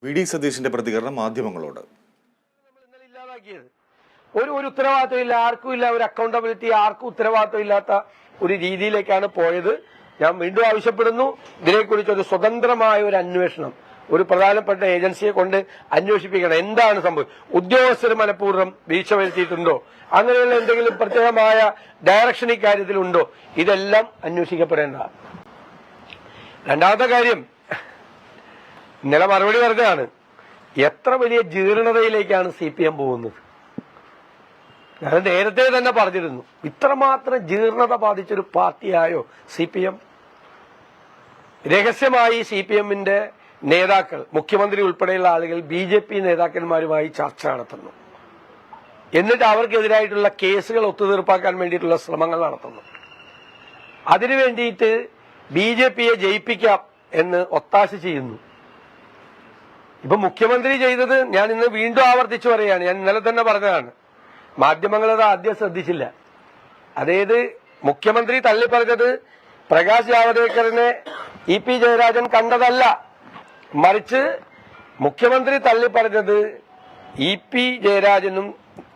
V D സതീശന്റെ പ്രതികരണം മാധ്യമങ്ങളോട്. ഒരു ഉത്തരവാദിത്വം ഇല്ല, ആർക്കും ഇല്ല, ഒരു അക്കൗണ്ടബിലിറ്റി ആർക്കും ഉത്തരവാദിത്വം ഇല്ലാത്ത ഒരു രീതിയിലേക്കാണ് പോയത്. ഞാൻ വീണ്ടും ആവശ്യപ്പെടുന്നു, ഇതിനെക്കുറിച്ച് ഒരു സ്വതന്ത്രമായ ഒരു അന്വേഷണം ഒരു പ്രധാനപ്പെട്ട ഏജൻസിയെ കൊണ്ട് അന്വേഷിപ്പിക്കണം. എന്താണ് സംഭവം? ഉദ്യോഗസ്ഥർ മനഃപൂർവ്വം വീഴ്ച വരുത്തിയിട്ടുണ്ടോ? അങ്ങനെയുള്ള എന്തെങ്കിലും പ്രത്യേകമായ ഡയറക്ഷൻ ഇക്കാര്യത്തിലുണ്ടോ? ഇതെല്ലാം അന്വേഷിക്കപ്പെടേണ്ടതാണ്. രണ്ടാമത്തെ കാര്യം, ഇന്നലെ മറുപടി പറഞ്ഞതാണ്, എത്ര വലിയ ജീർണതയിലേക്കാണ് CPM പോകുന്നത്. ഞാൻ നേരത്തെ തന്നെ പറഞ്ഞിരുന്നു, ഇത്രമാത്രം ജീർണത ബാധിച്ചൊരു പാർട്ടിയായോ CPM? രഹസ്യമായി CPMന്റെ നേതാക്കൾ, മുഖ്യമന്ത്രി ഉൾപ്പെടെയുള്ള ആളുകൾ BJP നേതാക്കന്മാരുമായി ചർച്ച നടത്തുന്നു. എന്നിട്ട് അവർക്കെതിരായിട്ടുള്ള കേസുകൾ ഒത്തുതീർപ്പാക്കാൻ വേണ്ടിയിട്ടുള്ള ശ്രമങ്ങൾ നടത്തുന്നു. അതിനു വേണ്ടിയിട്ട് BJPയെ ജയിപ്പിക്കാം എന്ന് ഒത്താശ ചെയ്യുന്നു. ഇപ്പൊ മുഖ്യമന്ത്രി ചെയ്തത് ഞാൻ ഇന്ന് വീണ്ടും ആവർത്തിച്ചു പറയുകയാണ്, ഞാൻ ഇന്നലെ തന്നെ പറഞ്ഞതാണ്, മാധ്യമങ്ങളത് ആദ്യം ശ്രദ്ധിച്ചില്ല. അതായത് മുഖ്യമന്ത്രി തള്ളിപ്പറഞ്ഞത് പ്രകാശ് ജാവദേക്കറിനെ EP ജയരാജൻ കണ്ടതല്ല, മറിച്ച് മുഖ്യമന്ത്രി തള്ളിപ്പറഞ്ഞത് EP ജയരാജനും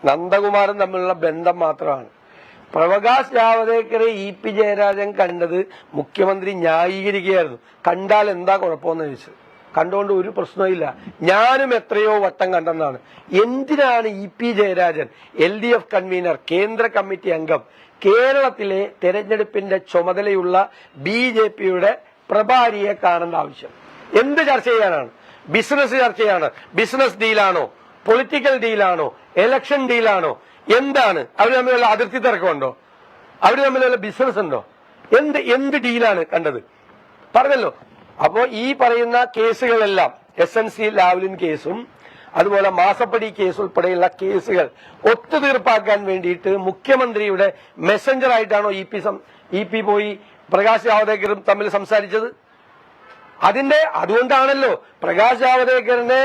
നന്ദകുമാറും തമ്മിലുള്ള ബന്ധം മാത്രമാണ്. പ്രകാശ് ജാവദേക്കറെ EP ജയരാജൻ കണ്ടത് മുഖ്യമന്ത്രി ന്യായീകരിക്കുകയായിരുന്നു. കണ്ടാൽ എന്താ കുഴപ്പമെന്ന് ചോദിച്ചത്. കണ്ടുകൊണ്ട് ഒരു പ്രശ്നമില്ല, ഞാനും എത്രയോ വട്ടം കണ്ടെന്നാണ്. എന്തിനാണ് EP ജയരാജൻ, LDF കൺവീനർ, കേന്ദ്ര കമ്മിറ്റി അംഗം, കേരളത്തിലെ തെരഞ്ഞെടുപ്പിന്റെ ചുമതലയുള്ള BJPയുടെ പ്രഭാരിയെ കാണേണ്ട ആവശ്യം? എന്ത് ചർച്ച ചെയ്യാനാണ്? ബിസിനസ് ചർച്ചയാണ്. ബിസിനസ് ഡീലാണോ, പൊളിറ്റിക്കൽ ഡീലാണോ, ഇലക്ഷൻ ഡീലാണോ, എന്താണ്? അവർ തമ്മിലുള്ള അതിർത്തി തർക്കമുണ്ടോ? അവർ തമ്മിലുള്ള ബിസിനസ് ഉണ്ടോ? എന്ത് ഡീലാണ് കണ്ടത്? പറഞ്ഞല്ലോ. അപ്പോ ഈ പറയുന്ന കേസുകളെല്ലാം, SNC ലാവ്ലിൻ കേസും അതുപോലെ മാസപ്പടി കേസ് ഉൾപ്പെടെയുള്ള കേസുകൾ ഒത്തുതീർപ്പാക്കാൻ വേണ്ടിയിട്ട് മുഖ്യമന്ത്രിയുടെ മെസ്സഞ്ചർ ആയിട്ടാണോ EP പോയി പ്രകാശ് ജാവദേക്കറും തമ്മിൽ സംസാരിച്ചത്? അതുകൊണ്ടാണല്ലോ പ്രകാശ് ജാവദേക്കറിനെ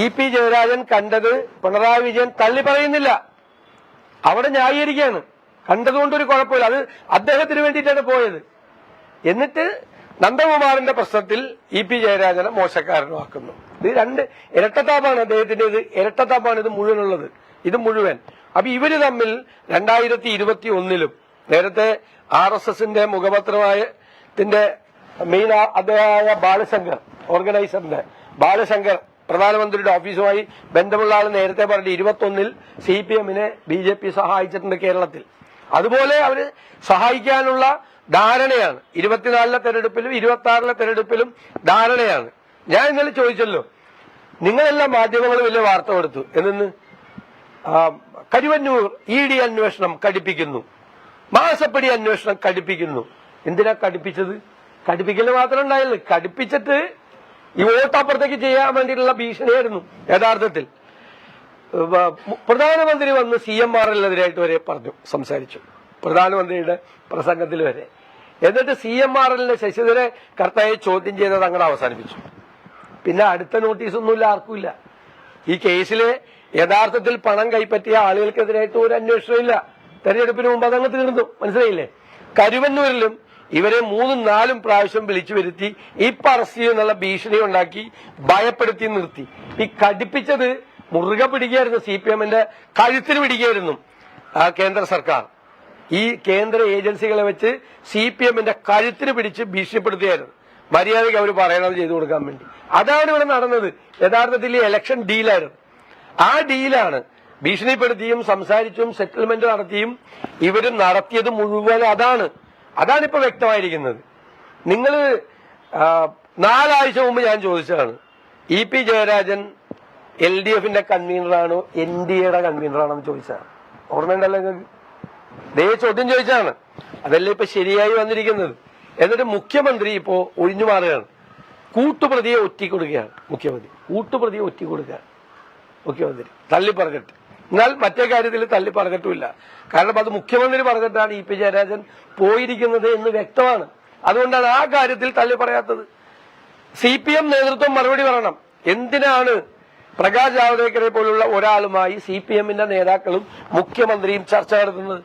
EP ജയരാജൻ കണ്ടത് പിണറായി വിജയൻ തള്ളി പറയുന്നില്ല, അവിടെ ന്യായീകരിക്കുകയാണ്. കണ്ടതുകൊണ്ടൊരു കുഴപ്പമില്ല, അത് അദ്ദേഹത്തിന് വേണ്ടിയിട്ടാണ് പോയത്. എന്നിട്ട് നന്ദകുമാറിന്റെ പ്രശ്നത്തിൽ EP ജയരാജനെ മോശക്കാരനുമാക്കുന്നു. ഇത് രണ്ട് ഇരട്ടത്താപ്പാണ് അദ്ദേഹത്തിന്റേത്, ഇരട്ടത്താപ്പാണ് ഇത് മുഴുവനുള്ളത്, ഇത് മുഴുവൻ. അപ്പൊ ഇവര് തമ്മിൽ 2021 നേരത്തെ RSSന്റെ മുഖപത്രത്തിന്റെ മെയിൻ അദ്ദേഹമായ ബാലശങ്കർ, ഓർഗനൈസറിന്റെ ബാലശങ്കർ, പ്രധാനമന്ത്രിയുടെ ഓഫീസുമായി ബന്ധമുള്ള ആൾ നേരത്തെ പറഞ്ഞു 21 CPMനെ BJP സഹായിച്ചിട്ടുണ്ട് കേരളത്തിൽ. അതുപോലെ അവര് സഹായിക്കാനുള്ള ധാരണയാണ്. 24 തെരഞ്ഞെടുപ്പിലും 26 തെരഞ്ഞെടുപ്പിലും ധാരണയാണ്. ഞാൻ ഇന്നലെ ചോദിച്ചല്ലോ, നിങ്ങളെല്ലാം മാധ്യമങ്ങൾ വലിയ വാർത്ത കൊടുത്തു എന്ന്. കരുവന്നൂർ ED അന്വേഷണം കടുപ്പിക്കുന്നു, മാസപ്പടി അന്വേഷണം കടുപ്പിക്കുന്നു. എന്തിനാ കടുപ്പിച്ചത്? കടുപ്പിക്കല് മാത്രം ഉണ്ടായില്ല, കടുപ്പിച്ചിട്ട് ഈ വോട്ടപ്പുറത്തേക്ക് ചെയ്യാൻ വേണ്ടിയിട്ടുള്ള ഭീഷണിയായിരുന്നു. യഥാർത്ഥത്തിൽ പ്രധാനമന്ത്രി വന്ന് CMRനെതിരായിട്ട് വരെ സംസാരിച്ചു, പ്രധാനമന്ത്രിയുടെ പ്രസംഗത്തിൽ വരെ. എന്നിട്ട് CMRലെ ശശിധരൻ കർത്തയെ ചോദ്യം ചെയ്തത് അങ്ങനെ അവസാനിപ്പിച്ചു. പിന്നെ അടുത്ത നോട്ടീസൊന്നുമില്ല, ആർക്കുമില്ല. ഈ കേസിലെ യഥാർത്ഥത്തിൽ പണം കൈപ്പറ്റിയ ആളുകൾക്കെതിരായിട്ട് ഒരു അന്വേഷണമില്ല. തെരഞ്ഞെടുപ്പിന് മുമ്പ് അതങ്ങ് തീർന്നു. മനസ്സിലായില്ലേ? കരുവന്നൂരിലും ഇവരെ 3-4 പ്രാവശ്യം വിളിച്ചു വരുത്തി ഇപ്പൊ അറസ്റ്റ് ചെയ്യുന്നുള്ള ഭീഷണി ഉണ്ടാക്കി ഭയപ്പെടുത്തി നിർത്തി. ഈ കടുപ്പിച്ചത് മുറുകെ പിടിക്കുകയായിരുന്നു, CPMന്റെ കഴുത്തിന് പിടിക്കുകയായിരുന്നു കേന്ദ്ര സർക്കാർ. ഈ കേന്ദ്ര ഏജൻസികളെ വെച്ച് CPMന്റെ കഴുത്തിന് പിടിച്ച് ഭീഷണിപ്പെടുത്തുകയായിരുന്നു, മര്യാദയ്ക്ക് അവർ പറയണത് ചെയ്തു കൊടുക്കാൻ വേണ്ടി. അതാണ് ഇവിടെ നടന്നത്. യഥാർത്ഥത്തിൽ ഈ ഇലക്ഷൻ ഡീലായിരുന്നു. ആ ഡീലാണ് ഭീഷണിപ്പെടുത്തിയും സംസാരിച്ചും സെറ്റിൽമെന്റ് നടത്തിയും ഇവരും നടത്തിയത് മുഴുവൻ അതാണിപ്പോ വ്യക്തമായിരിക്കുന്നത്. നിങ്ങൾ 4 ആഴ്ച മുമ്പ് ഞാൻ ചോദിച്ചതാണ്, EP ജയരാജൻ LDFന്റെ കൺവീനറാണോ NDAയുടെ കൺവീനറാണോ എന്ന് ചോദിച്ചതാണ്. ഓർമ്മയുണ്ടല്ലോ നിങ്ങൾക്ക്? ദേ ചോദ്യം ചോദിച്ചാണ്, അതല്ലേ ഇപ്പൊ ശരിയായി വന്നിരിക്കുന്നത്. എന്നിട്ട് മുഖ്യമന്ത്രി ഇപ്പോ ഒഴിഞ്ഞു മാറുകയാണ്, കൂട്ടുപ്രതിയെ ഒറ്റിക്കൊടുക്കുകയാണ്. കൂട്ടുപ്രതിയെ ഒറ്റിക്കൊടുക്കുകയാണ് മുഖ്യമന്ത്രി, തള്ളി പറഞ്ഞിട്ട്. എന്നാൽ മറ്റേ കാര്യത്തിൽ തള്ളി പറഞ്ഞിട്ടുമില്ല. കാരണം അത് മുഖ്യമന്ത്രി പറഞ്ഞിട്ടാണ് EP ജയരാജൻ പോയിരിക്കുന്നത് എന്ന് വ്യക്തമാണ്. അതുകൊണ്ടാണ് ആ കാര്യത്തിൽ തള്ളി പറയാത്തത്. CPM നേതൃത്വം മറുപടി പറയണം. എന്തിനാണ് പ്രകാശ് ജാവദേക്കറെ പോലുള്ള ഒരാളുമായി CPMന്റെ നേതാക്കളും മുഖ്യമന്ത്രിയും ചർച്ച നടത്തുന്നത്?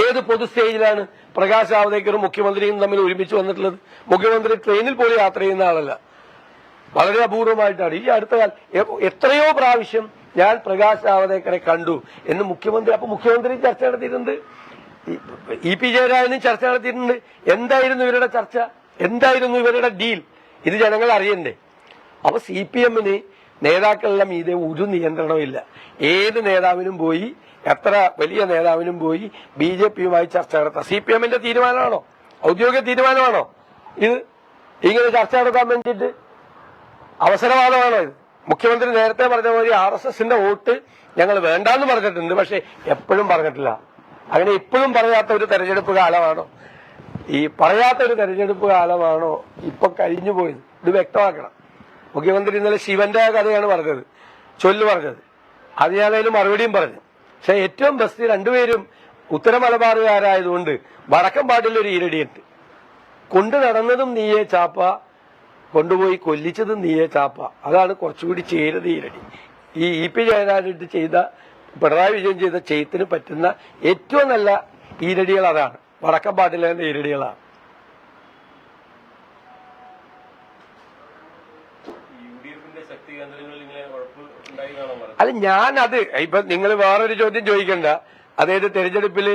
ഏത് പൊതു സ്റ്റേജിലാണ് പ്രകാശ് ജാവ്ദേക്കറും മുഖ്യമന്ത്രിയും തമ്മിൽ ഒരുമിച്ച് വന്നിട്ടുള്ളത്? മുഖ്യമന്ത്രി ട്രെയിനിൽ പോലും യാത്ര ചെയ്യുന്ന ആളല്ല. വളരെ അപൂർവമായിട്ടാണ്. ഈ അടുത്ത കാലം എത്രയോ പ്രാവശ്യം ഞാൻ പ്രകാശ് ജാവ്ദേക്കറെ കണ്ടു എന്ന് മുഖ്യമന്ത്രി. അപ്പൊ മുഖ്യമന്ത്രി ചർച്ച നടത്തിയിട്ടുണ്ട്, ഇ പി ജയരാജനും ചർച്ച നടത്തിയിട്ടുണ്ട്. എന്തായിരുന്നു ഇവരുടെ ചർച്ച? എന്തായിരുന്നു ഇവരുടെ ഡീൽ? ഇത് ജനങ്ങൾ അറിയണ്ടേ? അപ്പൊ CPM-ന് നേതാക്കളുടെ മീതെ ഒരു നിയന്ത്രണമില്ല. ഏത് നേതാവിനും പോയി, എത്ര വലിയ നേതാവിനും പോയി BJP-യുമായി ചർച്ച നടത്താം. CPM-ന്റെ തീരുമാനമാണോ? ഔദ്യോഗിക തീരുമാനമാണോ ഇത്? ഇങ്ങനെ ചർച്ച നടത്താൻ വേണ്ടിയിട്ട് അവസരവാദമാണോ ഇത്? മുഖ്യമന്ത്രി നേരത്തെ പറഞ്ഞ പോലെ RSSന്റെ വോട്ട് ഞങ്ങൾ വേണ്ടാന്ന് പറഞ്ഞിട്ടുണ്ട്, പക്ഷെ എപ്പോഴും പറഞ്ഞിട്ടില്ല. അങ്ങനെ ഇപ്പോഴും പറയാത്ത ഒരു തെരഞ്ഞെടുപ്പ് കാലമാണോ? ഈ പറയാത്ത ഒരു തെരഞ്ഞെടുപ്പ് കാലമാണോ ഇപ്പൊ കഴിഞ്ഞു പോയത്? ഇത് വ്യക്തമാക്കണം. മുഖ്യമന്ത്രി ഇന്നലെ ശിവന്റെ കഥയാണ് പറഞ്ഞത്, ചൊല്ല് പറഞ്ഞത്. അത് ഞാൻ അതിന് മറുപടിയും പറഞ്ഞു. പക്ഷെ ഏറ്റവും ബെസ്റ്റ് രണ്ടുപേരും ഉത്തര മലബാറുകാരായതുകൊണ്ട് വടക്കം പാട്ടിലൊരു ഈരടിയുണ്ട്. കൊണ്ടു നടന്നതും നീയേ ചാപ്പ, കൊണ്ടുപോയി കൊല്ലിച്ചതും നീയേ ചാപ്പ. അതാണ് കുറച്ചുകൂടി ചേരുന്ന ഈരടി. ഈ ഇ.പി. ജയരാജൻ ചെയ്ത, പിണറായി വിജയൻ ചെയ്ത ചെയ്ത്തിന് പറ്റുന്ന ഏറ്റവും നല്ല ഈരടികൾ അതാണ്. വടക്കം പാട്ടിലെ ഈരടികളാണ്. അല്ല, ഞാനത് ഇപ്പൊ നിങ്ങൾ വേറൊരു ചോദ്യം ചോദിക്കണ്ട. അതായത് തെരഞ്ഞെടുപ്പിൽ